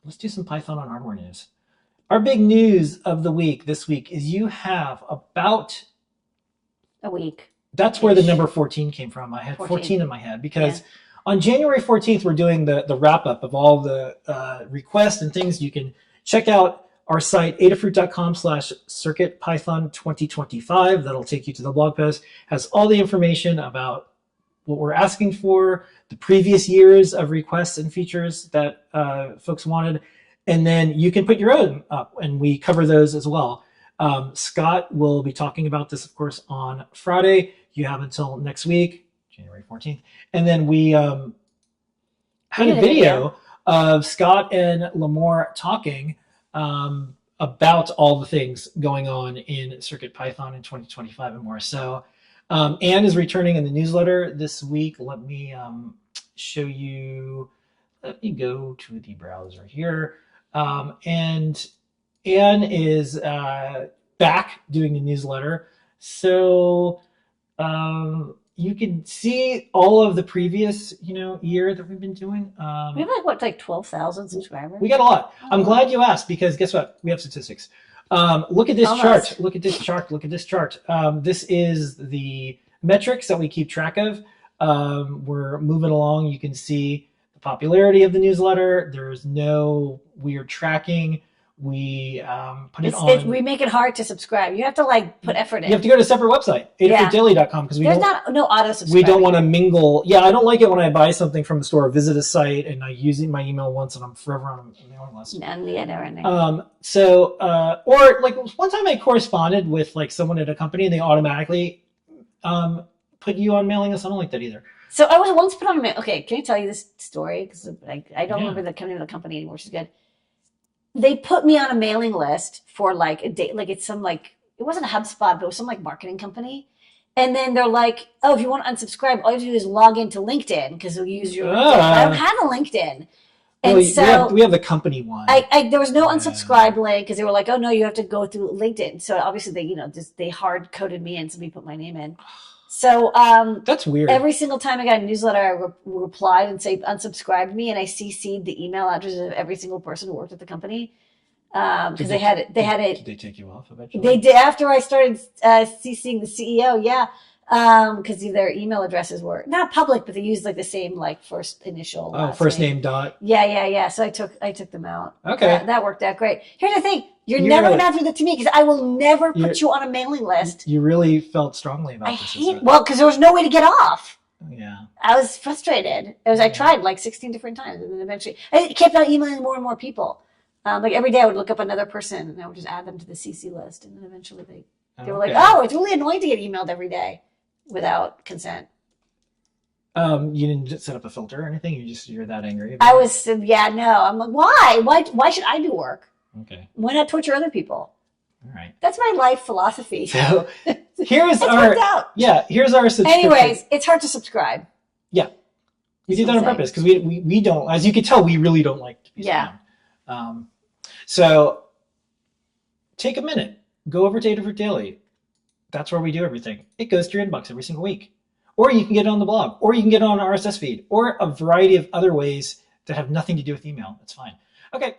let's do some Python on hardware news. Our big news of the week this week is you have about a week. That's where the number 14 came from. I had 14 in my head because on January 14th, we're doing the wrap up of all the requests and things. You can check out our site, adafruit.com/CircuitPython 2025. That'll take you to the blog post. Has all the information about what we're asking for, the previous years of requests and features that folks wanted. And then you can put your own up, and we cover those as well. Scott will be talking about this, of course, on Friday. You have until next week, January 14th. And then we had a video of Scott and Lamore talking about all the things going on in CircuitPython in 2025 and more. So Anne is returning in the newsletter this week. Let me show you. Let me go to the browser here. And Anne is back doing the newsletter. So you can see all of the previous, year that we've been doing. We have like 12,000 subscribers? We got a lot. Oh. I'm glad you asked because guess what? We have statistics. Look at this chart. Look at this chart. Look at this chart. This is the metrics that we keep track of. We're moving along. You can see the popularity of the newsletter. There's no weird tracking. We put it on. We make it hard to subscribe. You have to put effort in. You have to go to a separate website, adafruitdaily.com, because there's no auto subscribe. We don't want to mingle. Yeah, I don't like it when I buy something from the store, visit a site, and I use my email once, and I'm forever on a mailing list. Never ending. Or one time I corresponded with someone at a company, and they automatically put you on mailing list. I don't like that either. So I was once put on a mail. Okay, can I tell you this story? Because I don't remember the name of the company anymore, which is good. They put me on a mailing list for a day, it's some it wasn't a HubSpot, but it was some marketing company. And then they're like, oh, if you want to unsubscribe, all you have to do is log into LinkedIn because we'll use your LinkedIn. I don't have a LinkedIn. And we have the company one. There was no unsubscribe link because they were like, oh no, you have to go through LinkedIn. So obviously they hard coded me in. Somebody put my name in. So that's weird. Every single time I got a newsletter, I replied and say unsubscribe me, and I CC'd the email addresses of every single person who worked at the company because they had it. Did they take you off eventually? They did after I started CCing the CEO. Yeah, because their email addresses were not public, but they used the same first initial. First name dot. Yeah. So I took them out. Okay, that worked out great. Here's the thing. You're never going to have to do that to me because I will never put you on a mailing list. You really felt strongly about this. Because there was no way to get off. Yeah. I was frustrated. I tried 16 different times, and then eventually I kept on emailing more and more people. Every day I would look up another person and I would just add them to the CC list, and then eventually they were like, "Oh, it's really annoying to get emailed every day without consent." You didn't set up a filter or anything. You're that angry. I was no. I'm like, why? Why should I do work? Okay. Why not torture other people? All right. That's my life philosophy. So here's here's our subscription. Anyways, it's hard to subscribe. Yeah. We did that on purpose because we don't, as you can tell, we really don't like to be spammed. So take a minute, go over to Adafruit Daily. That's where we do everything. It goes to your inbox every single week. Or you can get it on the blog, or you can get it on an RSS feed, or a variety of other ways that have nothing to do with email. That's fine. Okay.